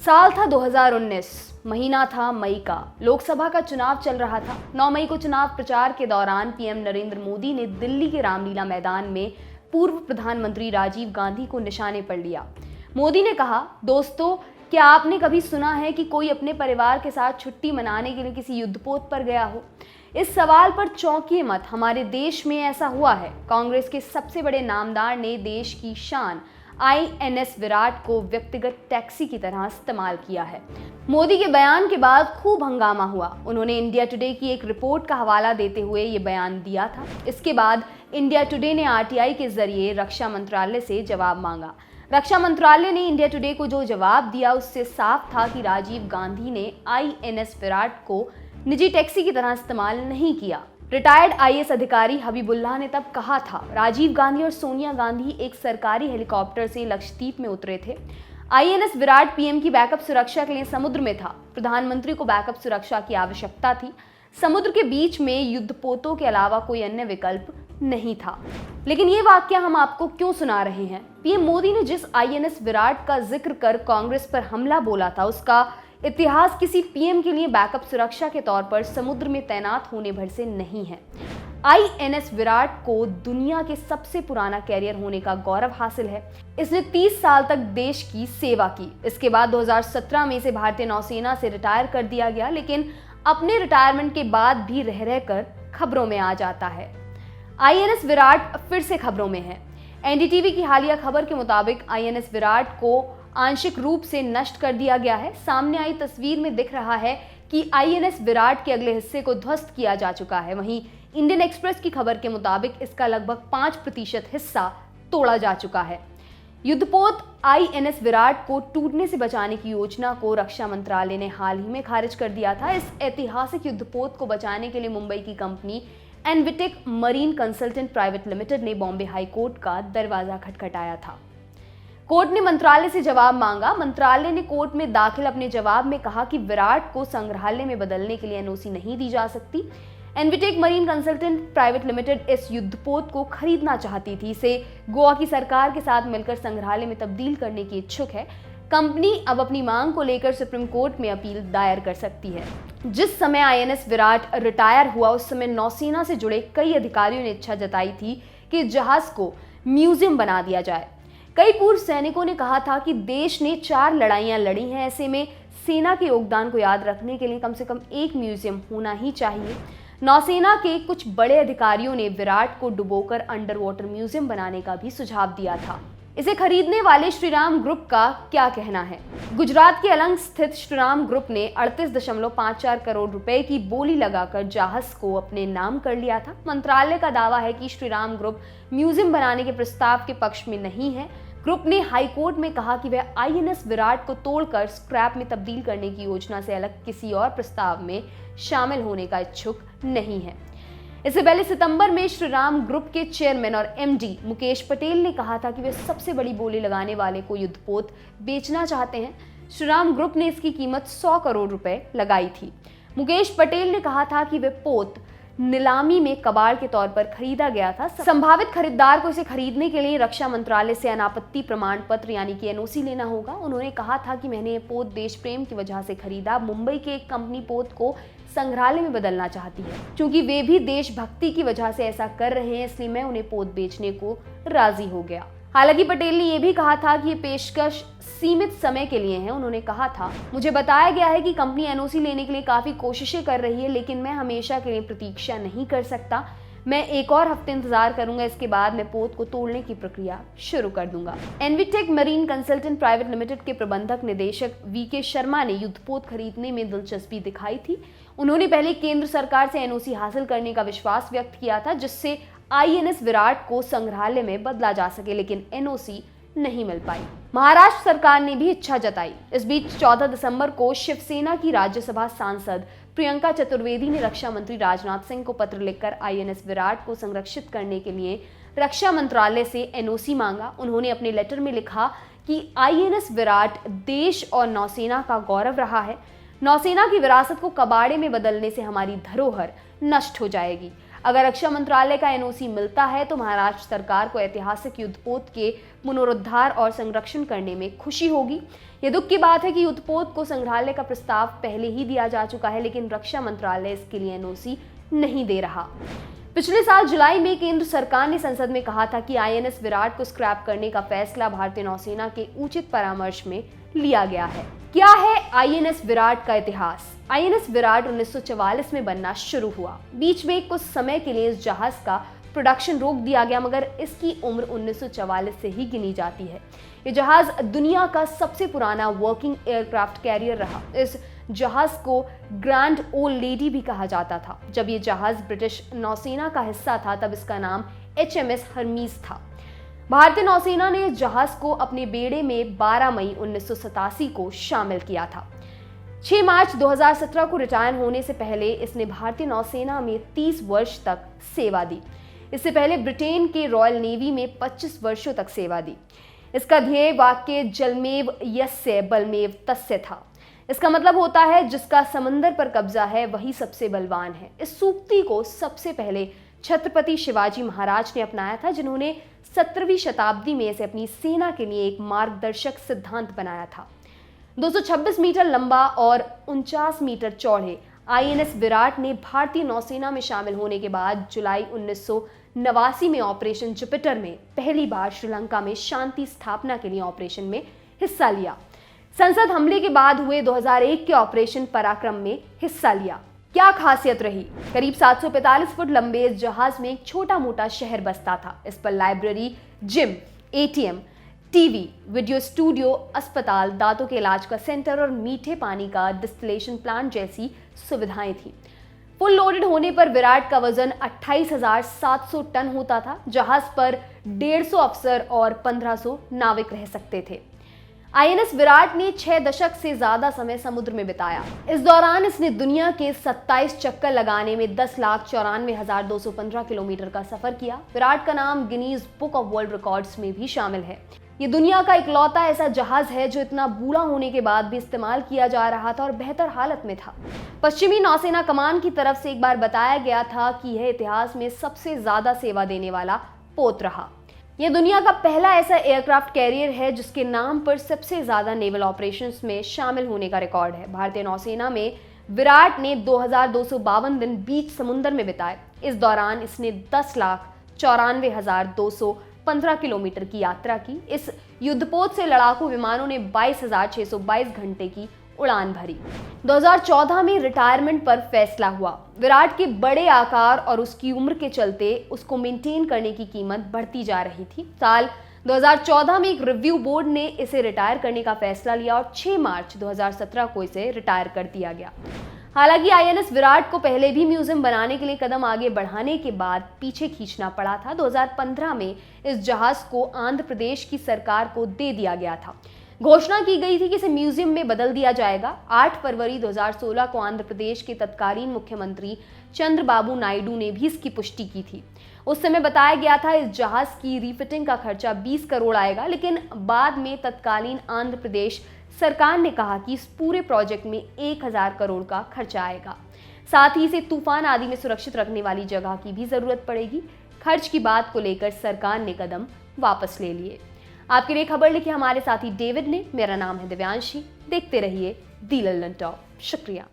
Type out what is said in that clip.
साल था 2019, महीना था मई का। लोकसभा का चुनाव चल रहा था। 9 मई को चुनाव प्रचार के दौरान पीएम नरेंद्र मोदी ने दिल्ली के रामलीला मैदान में पूर्व प्रधानमंत्री राजीव गांधी को निशाने पर लिया। मोदी ने कहा, दोस्तों, क्या आपने कभी सुना है कि कोई अपने परिवार के साथ छुट्टी मनाने के लिए किसी युद्धपोत पर गया हो? इस सवाल पर चौंकिए मत, हमारे देश में ऐसा हुआ है। कांग्रेस के सबसे बड़े नामदार ने देश की शान INS विराट को व्यक्तिगत टैक्सी की तरह इस्तेमाल किया है। मोदी के बयान के बाद खूब हंगामा हुआ। उन्होंने इंडिया टुडे की एक रिपोर्ट का हवाला देते हुए ये बयान दिया था। इसके बाद इंडिया टुडे ने RTI के जरिए रक्षा मंत्रालय से जवाब मांगा। रक्षा मंत्रालय ने इंडिया टुडे को जो जवाब दिया उससे साफ था कि राजीव गांधी ने INS विराट को निजी टैक्सी की तरह इस्तेमाल नहीं किया। रिटायर्ड IAS अधिकारी हबीबुल्लाह ने तब कहा था, राजीव गांधी और सोनिया गांधी एक सरकारी हेलीकॉप्टर से लक्षद्वीप में उतरे थे। INS विराट PM की बैकअप सुरक्षा के लिए समुद्र में था। प्रधानमंत्री को बैकअप सुरक्षा की आवश्यकता थी। समुद्र के बीच में युद्धपोतों के अलावा कोई अन्य विकल्प नहीं था। लेकिन ये वाकया हम आपको क्यों सुना रहे हैं? PM मोदी ने जिस INS विराट का जिक्र कर कांग्रेस पर हमला बोला था, उसका इतिहास किसी PM के लिए बैकअप सुरक्षा के तौर पर समुद्र में तैनात होने भर से नहीं है। INS विराट को दुनिया के सबसे पुराना कैरियर होने का गौरव हासिल है। इसने 30 साल तक देश की सेवा की। इसके बाद 2017 में इसे भारतीय नौसेना से रिटायर कर दिया गया, लेकिन अपने रिटायरमेंट के बाद भी रह रहकर खबरों में आ जाता है। INS विराट फिर से खबरों में है। NDTV की हालिया खबर के मुताबिक INS विराट को आंशिक रूप से नष्ट कर दिया गया है। सामने आई तस्वीर में दिख रहा है कि INS विराट के अगले हिस्से को ध्वस्त किया जा चुका है। वहीं इंडियन एक्सप्रेस की खबर के मुताबिक इसका लगभग 5% हिस्सा तोड़ा जा चुका है। युद्धपोत INS विराट को टूटने से बचाने की योजना को रक्षा मंत्रालय ने हाल ही में खारिज कर दिया था। इस ऐतिहासिक युद्धपोत को बचाने के लिए मुंबई की company Envitech marine consultant private limited ने बॉम्बे हाई कोर्ट का दरवाजा खटखटाया था। कोर्ट ने मंत्रालय से जवाब मांगा। मंत्रालय ने कोर्ट में दाखिल अपने जवाब में कहा कि विराट को संग्रहालय में बदलने के लिए NOC नहीं दी जा सकती। एनविटेक मरीन कंसल्टेंट प्राइवेट लिमिटेड इस युद्धपोत को खरीदना चाहती थी। इसे गोवा की सरकार के साथ मिलकर संग्रहालय में तब्दील करने की इच्छुक है। कंपनी अब अपनी मांग को लेकर सुप्रीम कोर्ट में अपील दायर कर सकती है। जिस समय INS विराट रिटायर हुआ, उस समय नौसेना से जुड़े कई अधिकारियों ने इच्छा जताई थी कि जहाज को म्यूजियम बना दिया जाए। कई पूर्व सैनिकों ने कहा था कि देश ने 4 लड़ाइयां लड़ी हैं, ऐसे में सेना के योगदान को याद रखने के लिए कम से कम एक म्यूजियम होना ही चाहिए। नौसेना के कुछ बड़े अधिकारियों ने विराट को डुबोकर अंडर वाटर म्यूजियम बनाने का भी सुझाव दिया था। इसे खरीदने वाले श्रीराम ग्रुप का क्या कहना है? गुजरात के अलंग स्थित श्रीराम ग्रुप ने 38.54 करोड़ रुपए की बोली लगाकर जहाज को अपने नाम कर लिया था। मंत्रालय का दावा है कि श्रीराम ग्रुप म्यूजियम बनाने के प्रस्ताव के पक्ष में नहीं है। ग्रुप ने हाई कोर्ट में कहा कि वह INS विराट को तोड़कर स्क्रैप में तब्दील करने की योजना से अलग किसी और प्रस्ताव में शामिल होने का इच्छुक नहीं है। इससे पहले सितंबर में श्रीराम ग्रुप के चेयरमैन और MD मुकेश पटेल ने कहा था कि वे सबसे बड़ी बोली लगाने वाले को युद्धपोत बेचना चाहते हैं। श्रीराम ग्रुप ने इसकी कीमत 100 करोड़ रुपए लगाई थी। मुकेश पटेल ने कहा था कि वे पोत नीलामी में कबाड़ के तौर पर खरीदा गया था। संभावित खरीदार को इसे खरीदने के लिए रक्षा मंत्रालय से अनापत्ति प्रमाण पत्र यानी कि NOC लेना होगा। उन्होंने कहा था कि मैंने ये पोत देश प्रेम की वजह से खरीदा। मुंबई के एक कंपनी पोत को संग्रहालय में बदलना चाहती है। क्योंकि वे भी देशभक्ति की वजह से ऐसा कर रहे हैं, इसलिए मैं उन्हें पोत बेचने को राजी हो गया। हालांकि पटेल ने यह भी कहा था कि ये पेशकश सीमित समय के लिए है। उन्होंने कहा था, मुझे बताया गया है कि कंपनी NOC लेने के लिए काफी कोशिशें कर रही है, लेकिन मैं हमेशा के लिए प्रतीक्षा नहीं कर सकता। मैं एक और हफ्ते इंतजार करूंगा, इसके बाद मैं पोत को तोड़ने की प्रक्रिया शुरू कर दूंगा। एनविटेक मरीन कंसल्टेंट प्राइवेट लिमिटेड के प्रबंधक निदेशक VK शर्मा ने युद्धपोत खरीदने में दिलचस्पी दिखाई थी। उन्होंने पहले केंद्र सरकार से NOC हासिल करने का विश्वास व्यक्त किया था, जिससे INS विराट को संग्रहालय में बदला जा सके, लेकिन NOC नहीं मिल पाई। महाराष्ट्र सरकार ने भी इच्छा जताई। इस बीच 14 दिसंबर को शिवसेना की राज्यसभा सांसद प्रियंका चतुर्वेदी ने रक्षा मंत्री राजनाथ सिंह को पत्र लिखकर INS विराट को संरक्षित करने के लिए रक्षा मंत्रालय से NOC मांगा। उन्होंने अपने लेटर में लिखा कि INS विराट देश और नौसेना का गौरव रहा है। नौसेना की विरासत को कबाड़े में बदलने से हमारी धरोहर नष्ट हो जाएगी। अगर रक्षा मंत्रालय का एनओसी मिलता है तो महाराष्ट्र सरकार को ऐतिहासिक युद्धपोत के पुनरुद्धार और संरक्षण करने में खुशी होगी। ये दुख की बात है कि युद्धपोत को संग्रहालय का प्रस्ताव पहले ही दिया जा चुका है, लेकिन रक्षा मंत्रालय इसके लिए एनओसी नहीं दे रहा। पिछले साल जुलाई में केंद्र सरकार ने संसद में कहा था कि आईएनएस विराट को स्क्रैप करने का फैसला भारतीय नौसेना के उचित परामर्श में लिया गया है। क्या है आईएनएस विराट का इतिहास? आईएनएस विराट 1944 में बनना शुरू हुआ। बीच में कुछ समय के लिए इस जहाज का प्रोडक्शन रोक दिया गया, मगर इसकी उम्र 1944 से ही गिनी जाती है। ये जहाज दुनिया का सबसे पुराना वर्किंग एयरक्राफ्ट कैरियर रहा। इस जहाज को ग्रैंड ओल्ड लेडी भी कहा जाता था। जब ये जहाज ब्रिटिश नौसेना का हिस्सा था तब इसका नाम HMS हर्मीज था। भारतीय नौसेना ने इस जहाज को अपने बेड़े में 12 मई 1987 को शामिल किया था। 6 मार्च 2017 को रिटायर होने से पहले इसने भारतीय नौसेना में 30 वर्ष तक सेवा दी। इससे पहले ब्रिटेन के रॉयल नेवी में 25 वर्षों तक सेवा दी। इसका ध्येय वाक्य जलमेव यस्य बलमेव तस्य था। इसका मतलब होता है जिसका समंदर पर कब्जा है वही सबसे बलवान है। इस सूक्ति को सबसे पहले छत्रपति शिवाजी महाराज ने अपनाया था, जिन्होंने 17वीं शताब्दी में इसे अपनी सेना के लिए एक मार्गदर्शक सिद्धांत बनाया था। 226 मीटर लंबा और 49 मीटर चौड़े आईएनएस विराट ने भारतीय नौसेना में शामिल होने के बाद जुलाई 1989 में ऑपरेशन जुपिटर में पहली बार श्रीलंका में शांति स्थापना के लिए ऑपरेशन में हिस्सा लिया। संसद हमले के बाद हुए 2001 के ऑपरेशन पराक्रम में हिस्सा लिया। क्या खासियत रही? करीब 745 फुट लंबे इस जहाज में एक छोटा मोटा शहर बसता था। इस पर library, gym, ATM, TV, video studio, अस्पताल, दांतों के इलाज का सेंटर और मीठे पानी का डिस्टिलेशन प्लांट जैसी सुविधाएं थी। फुल लोडेड होने पर विराट का वजन 28,700 टन होता था। जहाज पर 150 अफसर और 1500 नाविक रह सकते थे। आईएनएस विराट ने 6 दशक से ज्यादा समय समुद्र में बिताया। इस दौरान इसने दुनिया के 27 चक्कर लगाने में 10,94,215 किलोमीटर का सफर किया। विराट का नाम Guinness book of world records में भी शामिल है। ये दुनिया का इकलौता ऐसा जहाज है जो इतना बूढ़ा होने के बाद भी इस्तेमाल किया जा रहा था और बेहतर हालत में था। पश्चिमी नौसेना कमान की तरफ से एक बार बताया गया था कि यह इतिहास में सबसे ज्यादा सेवा देने वाला पोत रहा। यह दुनिया का पहला ऐसा एयरक्राफ्ट कैरियर है जिसके नाम पर सबसे ज्यादा नेवल ऑपरेशंस में शामिल होने का रिकॉर्ड है। भारतीय नौसेना में विराट ने 2252 दिन बीच समुद्र में बिताए। इस दौरान इसने 10,94,215 किलोमीटर की यात्रा की। इस युद्धपोत से लड़ाकू विमानों ने 22,622 घंटे की उड़ान भरी। 2014 में रिटायरमेंट पर फैसला हुआ। विराट के बड़े आकार और उसकी उम्र के चलते उसको मेंटेन करने की कीमत बढ़ती जा रही थी। साल 2014 में एक रिव्यू बोर्ड ने इसे रिटायर करने का फैसला लिया और 6 मार्च 2017 को इसे रिटायर कर दिया गया। हालांकि आईएनएस विराट को पहले भी म्यूजियम बनाने के लिए कदम आगे बढ़ाने के बाद पीछे खींचना पड़ा था। 2015 में इस जहाज को आंध्र प्रदेश की सरकार को दे दिया गया था। घोषणा की गई थी कि इसे म्यूजियम में बदल दिया जाएगा। 8 फरवरी 2016 को आंध्र प्रदेश के तत्कालीन मुख्यमंत्री चंद्रबाबू नायडू ने भी इसकी पुष्टि की थी। उस समय बताया गया था इस जहाज की रीफिटिंग का खर्चा 20 करोड़ आएगा, लेकिन बाद में तत्कालीन आंध्र प्रदेश सरकार ने कहा कि इस पूरे प्रोजेक्ट में 1000 करोड़ का खर्चा आएगा। साथ ही इसे तूफान आदि में सुरक्षित रखने वाली जगह की भी जरूरत पड़ेगी। खर्च की बात को लेकर सरकार ने कदम वापस ले लिए। आपके लिए खबर लिखी हमारे साथी डेविड ने। मेरा नाम है दिव्यांशी। देखते रहिए दी लल्लन टॉप। शुक्रिया।